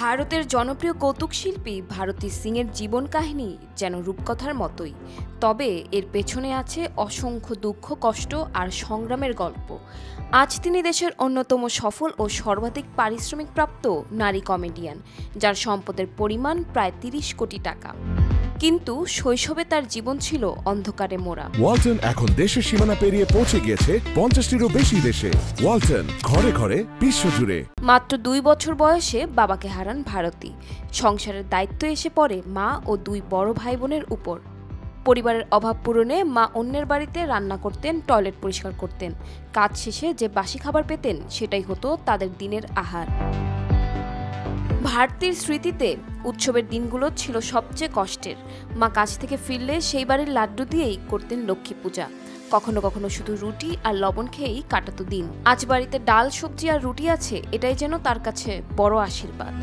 ভারতের জনপ্রিয় কৌতুক শিল্পী ভারতী সিংয়ের জীবন কাহিনী যেন রূপকথার মতোই, তবে এর পেছনে আছে অসংখ্য দুঃখ, কষ্ট আর সংগ্রামের গল্প। আজ তিনি দেশের অন্যতম সফল ও সর্বাধিক পারিশ্রমিকপ্রাপ্ত নারী কমেডিয়ান, যার সম্পদের পরিমাণ প্রায় ৩০ কোটি টাকা। কিন্তু শৈশবে তার জীবন ছিল অন্ধকারে মোড়া। ওয়ালটন এখন দেশের সীমানা পেরিয়ে পৌঁছে গিয়েছে ৫০টিরও বেশি দেশে। ওয়ালটন, ঘরে ঘরে, বিশ্বজুড়ে। মাত্র ২ বছর বয়সে বাবাকে হারান ভারতী। সংসারের দায়িত্ব এসে পড়ে মা ও ২ বড় ভাই বোনের উপর। পরিবারের অভাব পূরণে মা অন্যের বাড়িতে রান্না করতেন, টয়লেট পরিষ্কার করতেন। কাজ শেষে যে বাসি খাবার পেতেন সেটাই হতো তাদের দিনের আহার। ভারতীর স্মৃতিতে উৎসবের দিনগুলো ছিল সবচেয়ে কষ্টের। মা কাজ থেকে ফিরলে সেই বাড়ির লাড্ডু দিয়েই করতেন লক্ষ্মী পূজা। কখনো কখনো শুধু রুটি আর লবণ খেয়েই কাটাতো দিন। আজ বাড়িতে ডাল, সবজি আর রুটি আছে, এটাই যেন তার কাছে বড় আশীর্বাদ।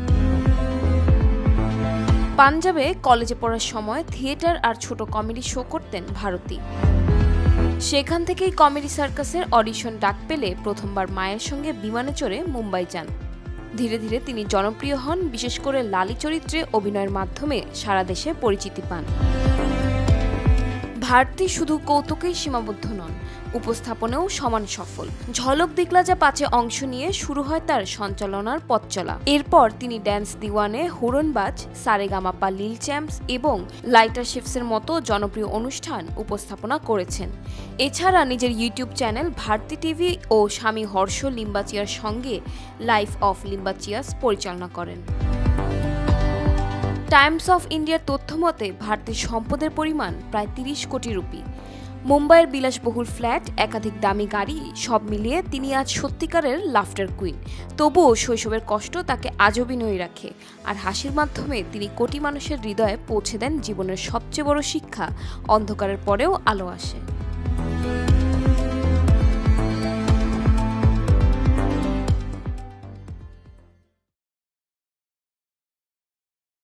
পাঞ্জাবে কলেজে পড়ার সময় থিয়েটার আর ছোট কমেডি শো করতেন ভারতী। সেখান থেকেই কমেডি সার্কাসের অডিশন ডাক পেলে প্রথমবার মায়ের সঙ্গে বিমানে চড়ে মুম্বাই যান। ধীরে ধীরে তিনি জনপ্রিয় হন, বিশেষ করে লালি চরিত্রে অভিনয়ের মাধ্যমে সারা দেশে পরিচিতি পান। ভারতী শুধু কৌতুকেই সীমাবদ্ধ নন, উপস্থাপনেও সমান সফল। ঝলক দিখলা যা ৫-এ অংশ নিয়ে শুরু হয় তার সঞ্চালনার পথ চলা। এরপর তিনি ড্যান্স দিওয়ানে, হুড়নবাজ, সারেগামাপা লিল চ্যাম্পস এবং লাইটার শিফটসের মতো জনপ্রিয় অনুষ্ঠান উপস্থাপনা করেছেন। এছাড়া নিজের ইউটিউব চ্যানেল ভারতী টিভি ও স্বামী হর্ষ লিম্বাচিয়ার সঙ্গে লাইফ অফ লিম্বাচিয়াস পরিচালনা করেন। টাইমস অফ ইন্ডিয়ার তথ্য মতে ভারতীর সম্পদের পরিমাণ প্রায় ৩০ কোটি রুপি। মুম্বাইয়ের বিলাসবহুল ফ্ল্যাট, একাধিক দামি গাড়ি, সব মিলিয়ে তিনি আজ সত্যিকারের লাফটার কুইন। তবুও শৈশবের কষ্ট তাকে আজও বিনয়ী রাখে, আর হাসির মাধ্যমে তিনি কোটি মানুষের হৃদয়ে পৌঁছে দেন জীবনের সবচেয়ে বড় শিক্ষা: অন্ধকারের পরেও আলো আসে।